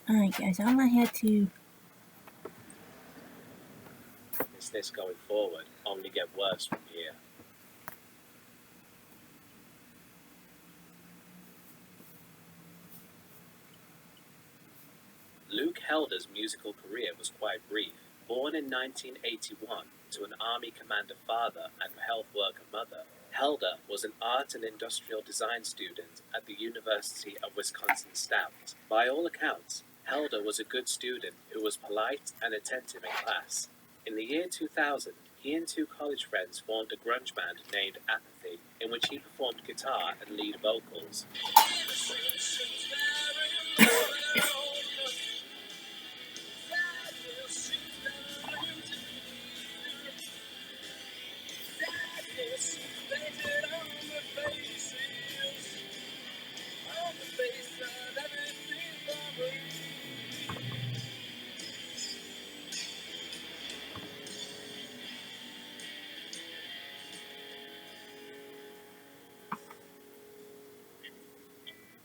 Alright guys, I'm gonna head to... Is this going forward only get worse from here? Luke Helder's musical career was quite brief. Born in 1981 to an Army commander father and health worker mother, Helder was an art and industrial design student at the University of Wisconsin-Stout. By all accounts, Helder was a good student who was polite and attentive in class. In the year 2000, he and two college friends formed a grunge band named Apathy, in which he performed guitar and lead vocals.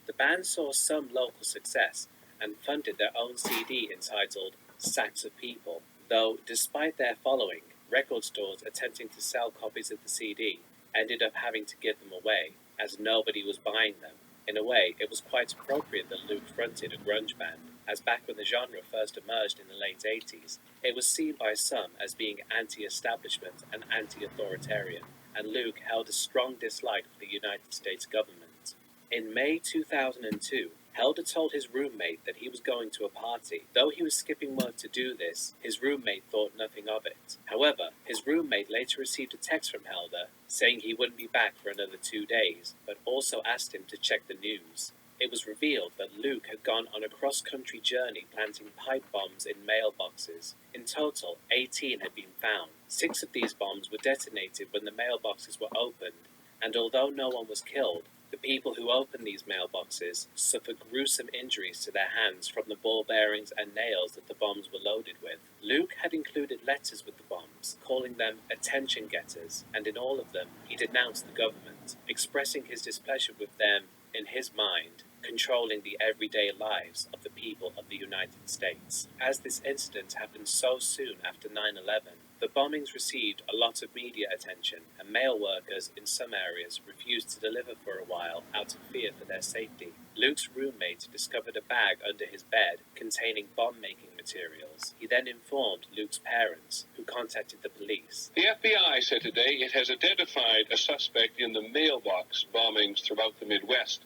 The band saw some local success and funded their own CD entitled Sacks of People, though despite their following, record stores attempting to sell copies of the CD ended up having to give them away, as nobody was buying them. In a way, it was quite appropriate that Luke fronted a grunge band, as back when the genre first emerged in the late 80s, it was seen by some as being anti-establishment and anti-authoritarian, and Luke held a strong dislike for the United States government. In May 2002, Helder told his roommate that he was going to a party. Though he was skipping work to do this, his roommate thought nothing of it. However, his roommate later received a text from Helder saying he wouldn't be back for another 2 days, but also asked him to check the news. It was revealed that Luke had gone on a cross-country journey planting pipe bombs in mailboxes. In total, 18 had been found. 6 of these bombs were detonated when the mailboxes were opened, and although no one was killed, the people who opened these mailboxes suffered gruesome injuries to their hands from the ball bearings and nails that the bombs were loaded with. Luke had included letters with the bombs, calling them attention getters, and in all of them he denounced the government, expressing his displeasure with them, in his mind, controlling the everyday lives of the people of the United States. As this incident happened so soon after 9/11, the bombings received a lot of media attention, and mail workers in some areas refused to deliver for a while out of fear for their safety. Luke's roommate discovered a bag under his bed containing bomb-making materials. He then informed Luke's parents, who contacted the police. The FBI said today it has identified a suspect in the mailbox bombings throughout the Midwest.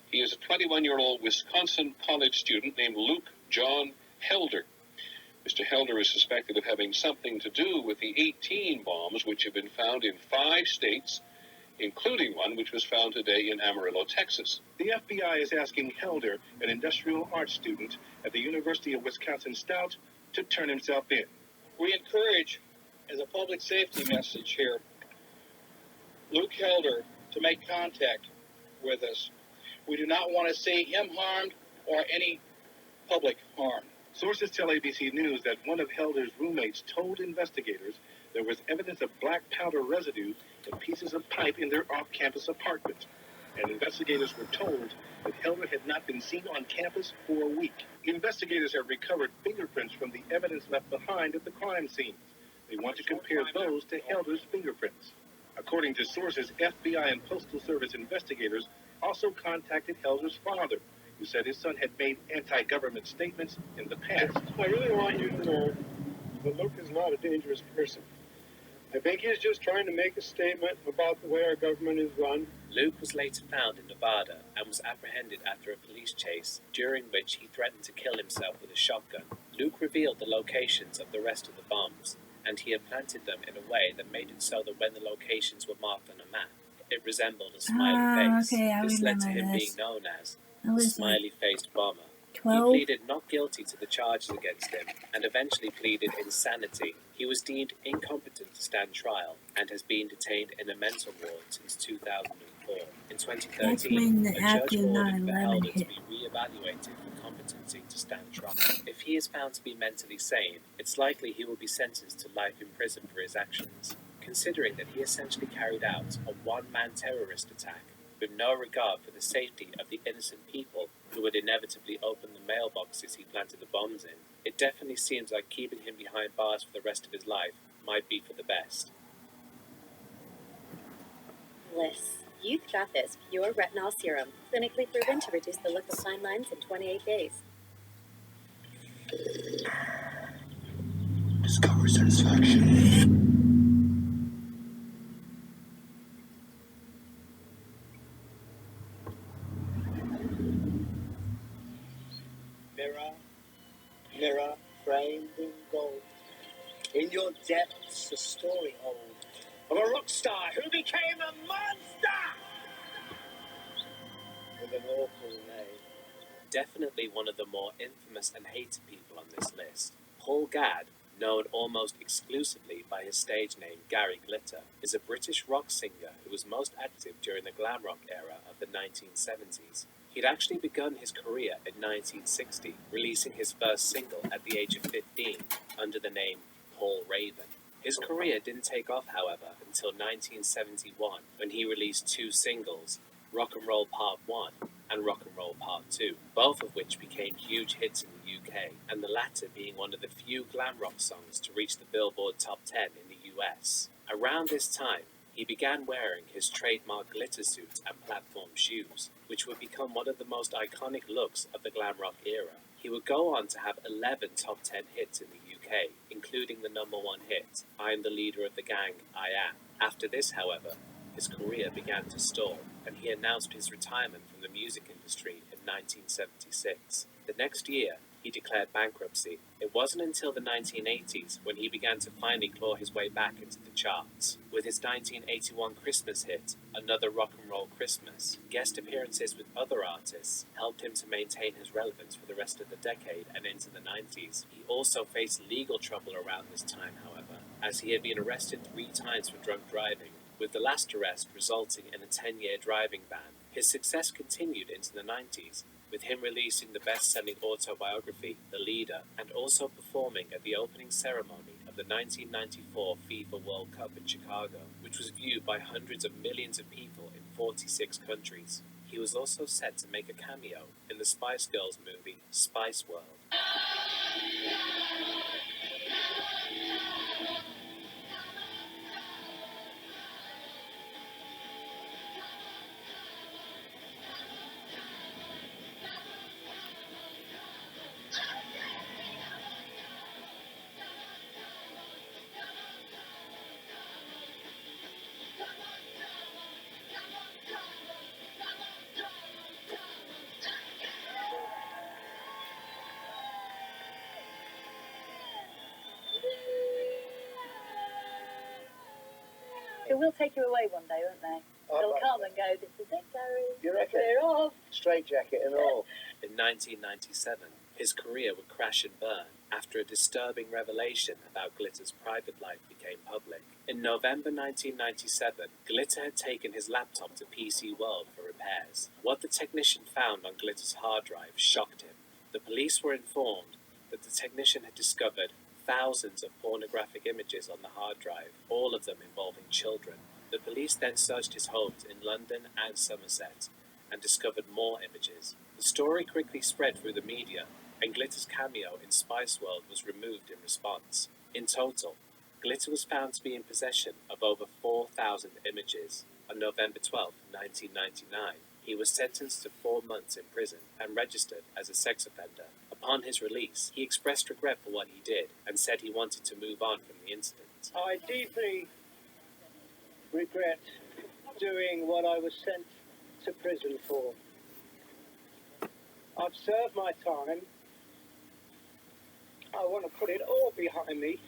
He is a 21-year-old Wisconsin college student named Luke John Helder. Mr. Helder is suspected of having something to do with the 18 bombs which have been found in 5 states, including one which was found today in Amarillo, Texas. The FBI is asking Helder, an industrial arts student at the University of Wisconsin-Stout, to turn himself in. We encourage, as a public safety message here, Luke Helder to make contact with us. We do not want to see him harmed or any public harm. Sources tell ABC News that one of Helder's roommates told investigators there was evidence of black powder residue in pieces of pipe in their off-campus apartment. And investigators were told that Helder had not been seen on campus for a week. Investigators have recovered fingerprints from the evidence left behind at the crime scenes. They want to compare those to Helder's fingerprints. According to sources, FBI and Postal Service investigators also contacted Helder's father, who said his son had made anti-government statements in the past. I really want you to know that Luke is not a dangerous person. I think he's just trying to make a statement about the way our government is run. Luke was later found in Nevada and was apprehended after a police chase, during which he threatened to kill himself with a shotgun. Luke revealed the locations of the rest of the bombs, and he had planted them in a way that made it so that when the locations were marked on a map, it resembled a smiley face. Okay, I this led to remember him this. being known as I was Smiley-Faced Bomber. 12. He pleaded not guilty to the charges against him, and eventually pleaded insanity. He was deemed incompetent to stand trial, and has been detained in a mental ward since 2004. In 2013, when a judge after ordered the 9/11 Helder to hit. be re-evaluated for competency to stand trial. If he is found to be mentally sane, it's likely he will be sentenced to life in prison for his actions, considering that he essentially carried out a one-man terrorist attack with no regard for the safety of the innocent people who would inevitably open the mailboxes he planted the bombs in, it definitely seems like keeping him behind bars for the rest of his life might be for the best. Bliss. Youth Trathis Pure Retinol Serum. Clinically proven to reduce the look of fine lines in 28 days. Discover satisfaction. Mirror, mirror, framed in gold. In your depths, a story old of a rock star who became a monster with an awful name. Definitely one of the more infamous and hated people on this list. Paul Gadd, known almost exclusively by his stage name Gary Glitter, is a British rock singer who was most active during the glam rock era of the 1970s. He'd actually begun his career in 1960, releasing his first single at the age of 15 under the name Paul Raven. His career didn't take off, however, until 1971, when he released two singles, Rock and Roll Part 1 and Rock and Roll Part 2, both of which became huge hits in the UK, and the latter being one of the few glam rock songs to reach the Billboard Top 10 in the US. Around this time, he began wearing his trademark glitter suits and platform shoes, which would become one of the most iconic looks of the glam rock era. He would go on to have 11 top 10 hits in the UK, including the number one hit, I'm the Leader of the Gang, I Am. After this, however, his career began to stall, and he announced his retirement from the music industry in 1976. The next year, he declared bankruptcy. It wasn't until the 1980s when he began to finally claw his way back into the charts. With his 1981 Christmas hit, Another Rock and Roll Christmas, guest appearances with other artists helped him to maintain his relevance for the rest of the decade and into the 90s. He also faced legal trouble around this time, however, as he had been arrested 3 times for drunk driving, with the last arrest resulting in a 10-year driving ban. His success continued into the 90s, with him releasing the best-selling autobiography, The Leader, and also performing at the opening ceremony of the 1994 FIFA World Cup in Chicago, which was viewed by hundreds of millions of people in 46 countries. He was also set to make a cameo in the Spice Girls movie, Spice World. They will take you away one day, won't they? They'll come and go, this is it, Gary. You reckon? We're off. Straight jacket and all. In 1997, his career would crash and burn after a disturbing revelation about Glitter's private life became public. In November 1997, Glitter had taken his laptop to PC World for repairs. What the technician found on Glitter's hard drive shocked him. The police were informed that the technician had discovered thousands of pornographic images on the hard drive, all of them involving children. The police then searched his homes in London and Somerset and discovered more images. The story quickly spread through the media, and Glitter's cameo in Spice World was removed in response. In total, Glitter was found to be in possession of over 4,000 images. On November 12, 1999, he was sentenced to 4 months in prison and registered as a sex offender. Upon his release, he expressed regret for what he did and said he wanted to move on from the incident. I deeply regret doing what I was sent to prison for. I've served my time. I want to put it all behind me.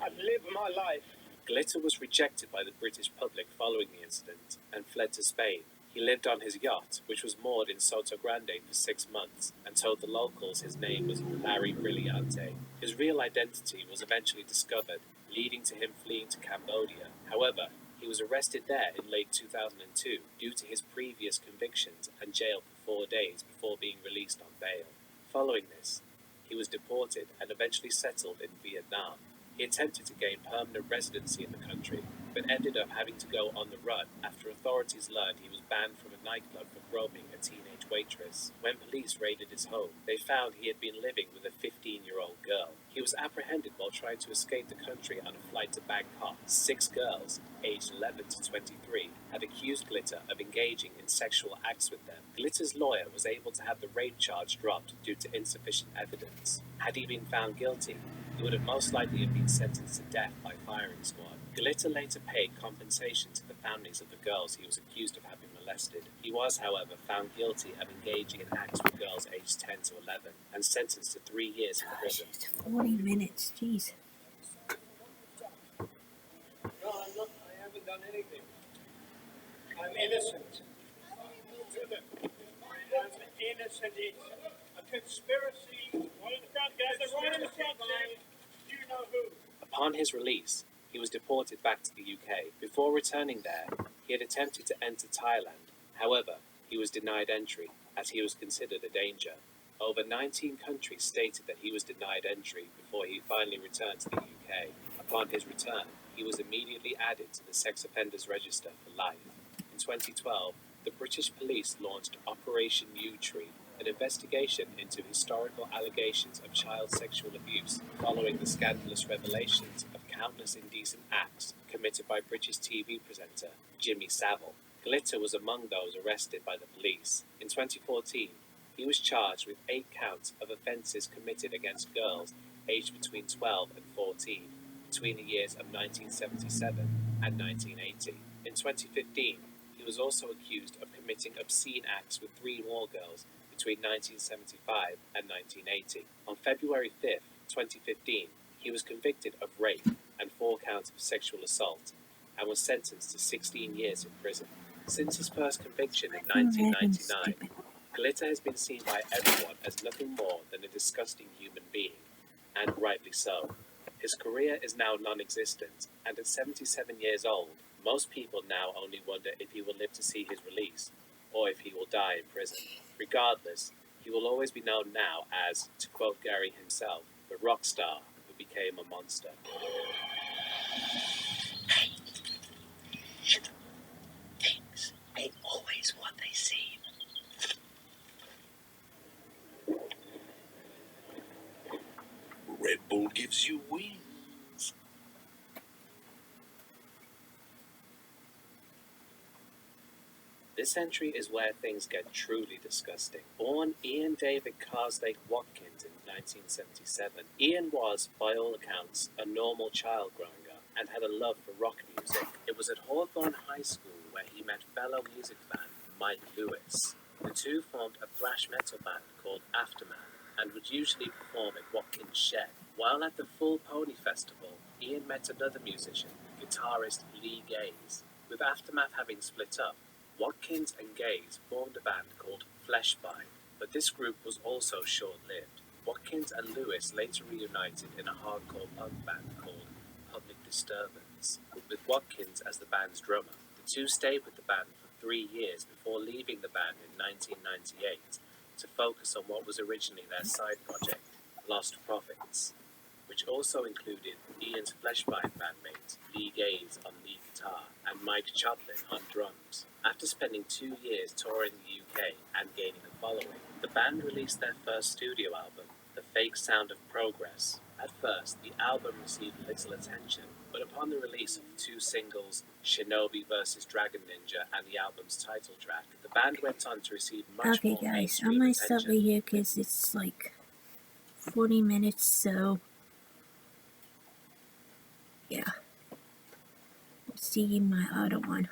I've lived my life. Glitter was rejected by the British public following the incident and fled to Spain. He lived on his yacht, which was moored in Soto Grande for 6 months, and told the locals his name was Larry Brilliante. His real identity was eventually discovered, leading to him fleeing to Cambodia. However, he was arrested there in late 2002 due to his previous convictions and jailed for 4 days before being released on bail. Following this, he was deported and eventually settled in Vietnam. He attempted to gain permanent residency in the country, but ended up having to go on the run after authorities learned he was banned from a nightclub for groping a teenage waitress. When police raided his home, they found he had been living with a 15-year-old girl. He was apprehended while trying to escape the country on a flight to Bangkok. 6 girls, aged 11 to 23, had accused Glitter of engaging in sexual acts with them. Glitter's lawyer was able to have the rape charge dropped due to insufficient evidence. Had he been found guilty, he would have most likely have been sentenced to death by firing squad. Glitter later paid compensation to the families of the girls he was accused of having molested. He was, however, found guilty of engaging in acts with girls aged 10 to 11 and sentenced to 3 years in prison. 40 minutes, jeez. No, I'm not. I haven't done anything. I'm innocent. I'm innocent. It's a conspiracy. One in the front, guys. They're right in the front, Jim. You know who. Upon his release, he was deported back to the UK. Before returning there, he had attempted to enter Thailand. However, he was denied entry, as he was considered a danger. Over 19 countries stated that he was denied entry before he finally returned to the UK. Upon his return, he was immediately added to the sex offenders register for life. In 2012, the British police launched Operation U-Tree, an investigation into historical allegations of child sexual abuse following the scandalous revelations of countless indecent acts committed by British TV presenter Jimmy Savile. Glitter was among those arrested by the police. In 2014, he was charged with 8 counts of offences committed against girls aged between 12 and 14 between the years of 1977 and 1980. In 2015, he was also accused of committing obscene acts with 3 more girls between 1975 and 1980. On February 5, 2015, he was convicted of rape and 4 counts of sexual assault and was sentenced to 16 years in prison. Since his first conviction in 1999, Glitter has been seen by everyone as nothing more than a disgusting human being, and rightly so. His career is now non-existent, and at 77 years old, most people now only wonder if he will live to see his release, or if he will die in prison. Regardless, he will always be known now as, to quote Gary himself, the rock star who became a monster. Things ain't always what they seem. Red Bull gives you wings. This entry is where things get truly disgusting. Born Ian David Carslake Watkins in 1977, Ian was, by all accounts, a normal child growing up and had a love for rock music. It was at Hawthorne High School where he met fellow music fan Mike Lewis. The two formed a thrash metal band called Aftermath and would usually perform at Watkins' shed. While at the Full Pony Festival, Ian met another musician, guitarist Lee Gaze. With Aftermath having split up, Watkins and Gaze formed a band called Fleshbind, but this group was also short-lived. Watkins and Lewis later reunited in a hardcore punk band called Public Disturbance, with Watkins as the band's drummer. The two stayed with the band for 3 years before leaving the band in 1998 to focus on what was originally their side project, Lost Prophets, which also included Ian's Fleshbind bandmate Lee Gaze on lead guitar and Mike Choplin on drums. After spending 2 years touring the UK and gaining a following, the band released their first studio album, The Fake Sound of Progress. At first, the album received little attention, but upon the release of the 2 singles, Shinobi vs. Dragon Ninja and the album's title track, the band went on to receive much Okay, more guys, mainstream I'm gonna attention. stop right here because it's like 40 minutes, so yeah. See my other one.